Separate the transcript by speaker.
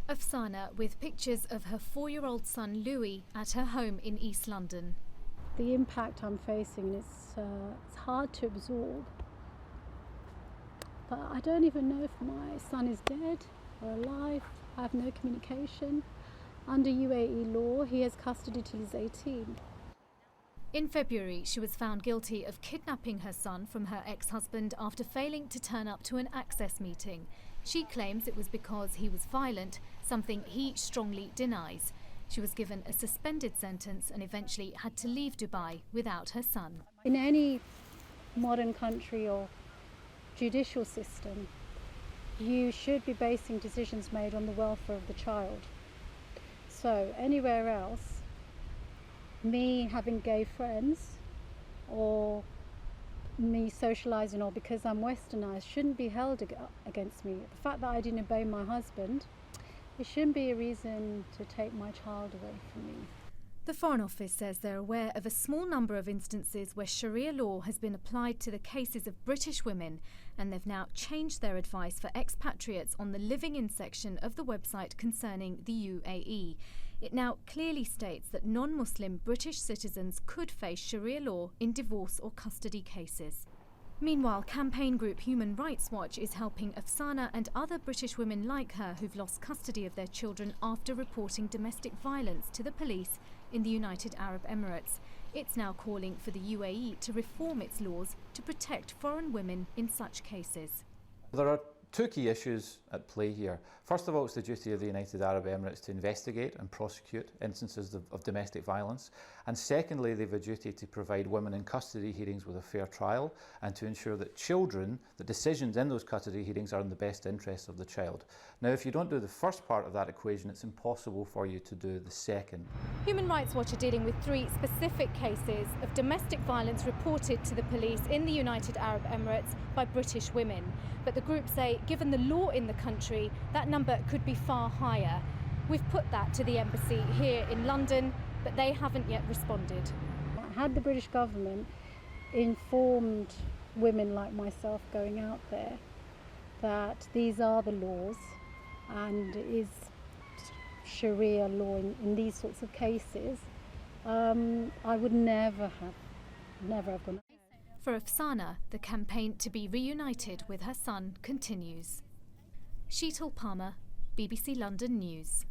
Speaker 1: Afsana with pictures of her 4-year-old son Louis at her home in East London.
Speaker 2: The impact I'm facing, it's hard to absorb. But I don't even know if my son is dead or alive. I have no communication. Under UAE law, he has custody till he's 18.
Speaker 1: In February, she was found guilty of kidnapping her son from her ex-husband after failing to turn up to an access meeting. She claims it was because he was violent, something he strongly denies. She was given a suspended sentence and eventually had to leave Dubai without her son.
Speaker 2: In any modern country or judicial system, you should be basing decisions made on the welfare of the child. So anywhere else, me having gay friends or me socialising or because I'm westernised shouldn't be held against me. The fact that I didn't obey my husband, it shouldn't be a reason to take my child away from me.
Speaker 1: The Foreign Office says they're aware of a small number of instances where sharia law has been applied to the cases of British women, and they've now changed their advice for expatriates on the living-in section of the website concerning the UAE. It now clearly states that non-Muslim British citizens could face sharia law in divorce or custody cases. Meanwhile, campaign group Human Rights Watch is helping Afsana and other British women like her who've lost custody of their children after reporting domestic violence to the police in the United Arab Emirates. It's now calling for the UAE to reform its laws to protect foreign women in such cases.
Speaker 3: There are two key issues at play here. First of all, it's the duty of the United Arab Emirates to investigate and prosecute instances of domestic violence. And secondly, they have a duty to provide women in custody hearings with a fair trial and to ensure that the decisions in those custody hearings are in the best interests of the child. Now, if you don't do the first part of that equation, it's impossible for you to do the second.
Speaker 1: Human Rights Watch are dealing with 3 specific cases of domestic violence reported to the police in the United Arab Emirates by British women. But the group say, given the law in the country, that number could be far higher. We've put that to the embassy here in London, but they haven't yet responded.
Speaker 2: Had the British government informed women like myself going out there that these are the laws and is sharia law in these sorts of cases, I would never have gone.
Speaker 1: For Afsana, the campaign to be reunited with her son continues. Sheetal Palmer, BBC London News.